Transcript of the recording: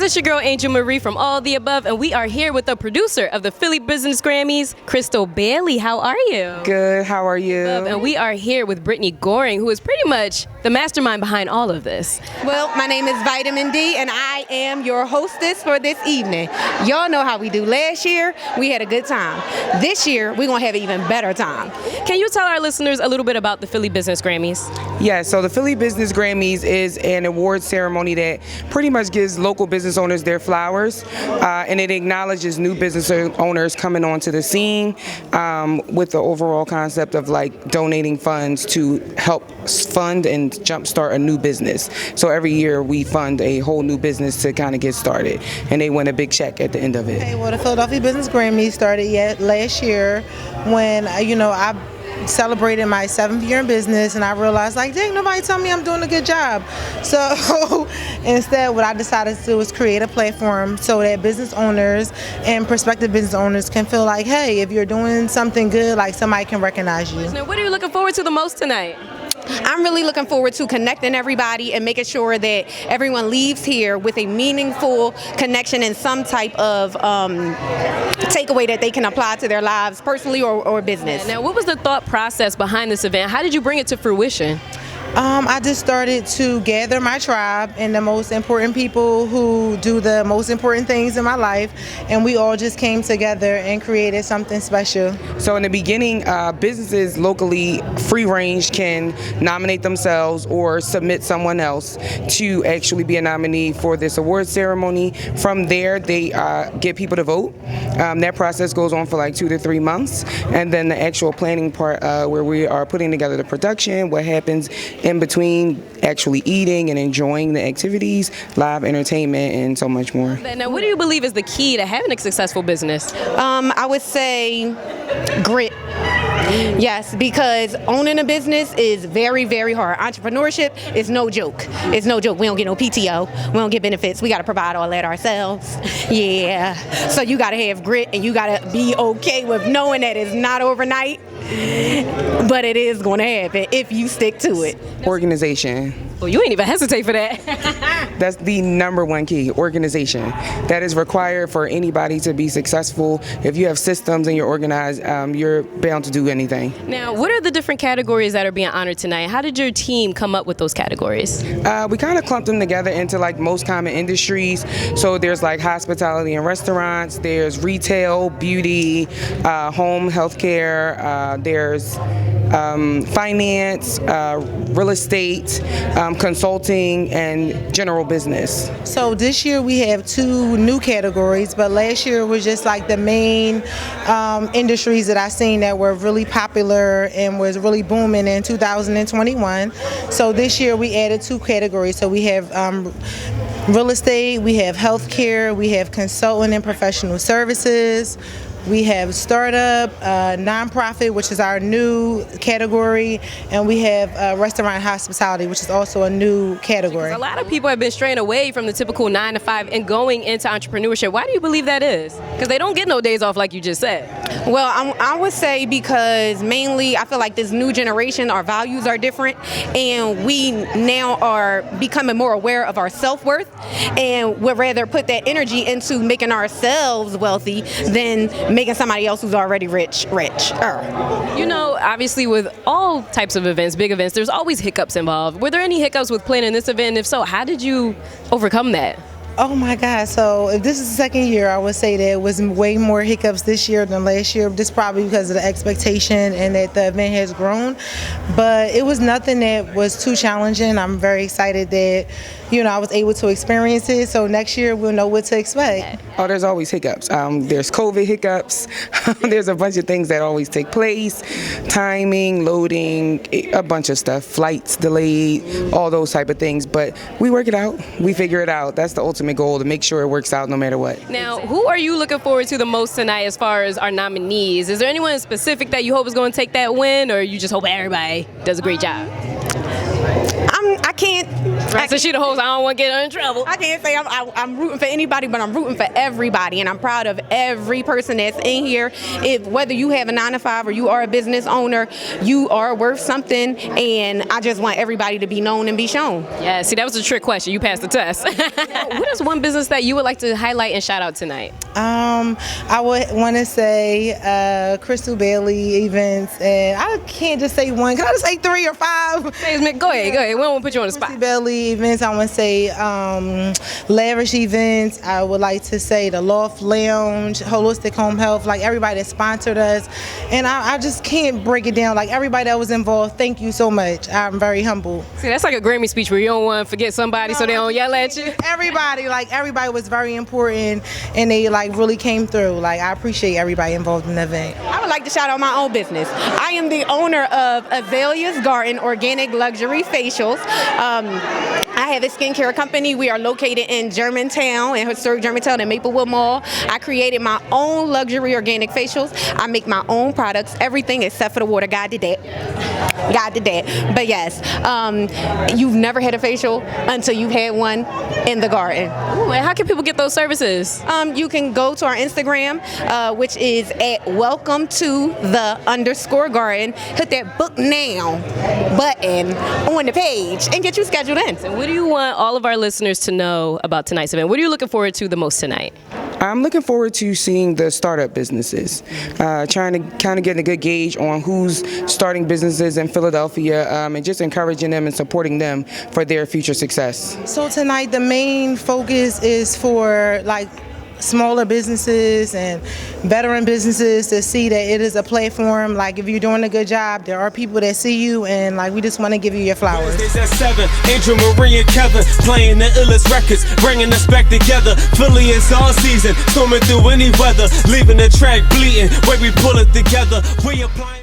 guys, it's your girl Angel Marie from All the Above, and we are here with the producer of the Philly Business Grammys, Crystal Bailey. How are you? Good, how are you? And we are here with Brittany Goring, who is pretty much the mastermind behind all of this. Well, my name is Vytamin D, and I am your hostess for this evening. Y'all know how we do. Last year, we had a good time. This year, we're going to have an even better time. Can you tell our listeners a little bit about the Philly Business Grammys? Yeah, so the Philly Business Grammys is an award ceremony that pretty much gives local business owners their flowers, and it acknowledges new business owners coming onto the scene with the overall concept of like donating funds to help fund and jumpstart a new business. So every year we fund a whole new business to kind of get started, and they win a big check at the end of it. Okay, well, the Philadelphia Business Grammys started last year when I celebrated my 7th year in business, and I realized, like, dang, nobody told me I'm doing a good job. So instead, what I decided to do was create a platform so that business owners and prospective business owners can feel like, hey, if you're doing something good, like somebody can recognize you. Now, what are you looking forward to the most tonight? I'm really looking forward to connecting everybody and making sure that everyone leaves here with a meaningful connection and some type of takeaway that they can apply to their lives personally or business. Now, what was the thought process behind this event? How did you bring it to fruition? I just started to gather my tribe and the most important people who do the most important things in my life, and we all just came together and created something special. So in the beginning, businesses locally, free range, can nominate themselves or submit someone else to actually be a nominee for this award ceremony. From there, they get people to vote. That process goes on for like 2 to 3 months, and then the actual planning part where we are putting together the production, what happens in between actually eating and enjoying the activities, live entertainment, and so much more. Now, what do you believe is the key to having a successful business? I would say grit. Yes, because owning a business is very, very hard. Entrepreneurship is no joke. It's no joke. We don't get no PTO. We don't get benefits. We got to provide all that ourselves. Yeah. So you got to have grit, and you got to be okay with knowing that it's not overnight, but it is going to happen if you stick to it. Organization. Well, you ain't even hesitate for that. That's the number one key, organization. That is required for anybody to be successful. If you have systems and you're organized, you're bound to do anything. Now, what are the different categories that are being honored tonight? How did your team come up with those categories? We kind of clumped them together into like most common industries. So there's like hospitality and restaurants, there's retail, beauty, home, healthcare, there's finance, real estate, consulting, and general business. So this year we have 2 new categories, but last year was just like the main industries that I seen that were really popular and was really booming in 2021. So this year we added 2 categories. So we have real estate, we have healthcare, we have consulting and professional services. We have startup, nonprofit, which is our new category, and we have restaurant and hospitality, which is also a new category. A lot of people have been straying away from the typical 9 to 5 and going into entrepreneurship. Why do you believe that is? Because they don't get no days off like you just said. Well, I would say because mainly I feel like this new generation, our values are different, and we now are becoming more aware of our self-worth, and would rather put that energy into making ourselves wealthy than making somebody else who's already rich. You know, obviously with all types of events, big events, there's always hiccups involved. Were there any hiccups with planning this event? If so, how did you overcome that? Oh my God, so if this is the 2nd year, I would say that it was way more hiccups this year than last year. This probably because of the expectation and that the event has grown. But it was nothing that was too challenging. I'm very excited that, I was able to experience it. So next year we'll know what to expect. Oh, there's always hiccups. There's COVID hiccups. There's a bunch of things that always take place. Timing, loading, a bunch of stuff. Flights delayed, all those type of things. But we work it out. We figure it out. That's the ultimate goal, to make sure it works out no matter what. Now, who are you looking forward to the most tonight as far as our nominees? Is there anyone specific that you hope is going to take that win, or you just hope everybody does a great job? I can't. So she the host. I don't want to get her in trouble. I can't say I'm rooting for anybody, but I'm rooting for everybody, and I'm proud of every person that's in here. If whether you have a 9-to-5 or you are a business owner, you are worth something, and I just want everybody to be known and be shown. Yeah, see, that was a trick question. You passed the test. What is one business that you would like to highlight and shout out tonight? I would want to say Crystal Bailey events, and I can't just say one. Can I just say 3 or 5? Go ahead. We don't want to put you on the spot. Crystal Bailey events. I want to say Lavish events. I would like to say the Loft Lounge, Holistic Home Health, like everybody that sponsored us, and I just can't break it down. Like everybody that was involved, thank you so much. I'm very humble. See, that's like a Grammy speech where you don't want to forget somebody so they don't yell at you. Everybody was very important, and they like really came through. Like I appreciate everybody involved in the event. I would like to shout out my own business. I am the owner of Azalea's Garden Organic Luxury Facials. I have a skincare company. We are located in Germantown, in historic Germantown and Maplewood Mall. I created my own luxury organic facials. I make my own products, everything except for the water. God did that. But yes, you've never had a facial until you've had one in the garden. Ooh, and how can people get those services? You can go to our Instagram, which is at welcome_to_the_garden. Hit that book now button on the page and get you scheduled in. And what do you want all of our listeners to know about tonight's event? What are you looking forward to the most tonight? I'm looking forward to seeing the startup businesses, trying to kind of get a good gauge on who's starting businesses in Philadelphia, and just encouraging them and supporting them for their future success. So tonight the main focus is for like smaller businesses and veteran businesses to see that it is a platform. Like if you're doing a good job, there are people that see you, and like we just want to give you your flowers. Wednesdays at 7, Angel, Marie, and Kevin playing the illest records, bringing us back together. Philly is all season, storming through any weather, leaving the track bleeding. Way we pull it together, we applying.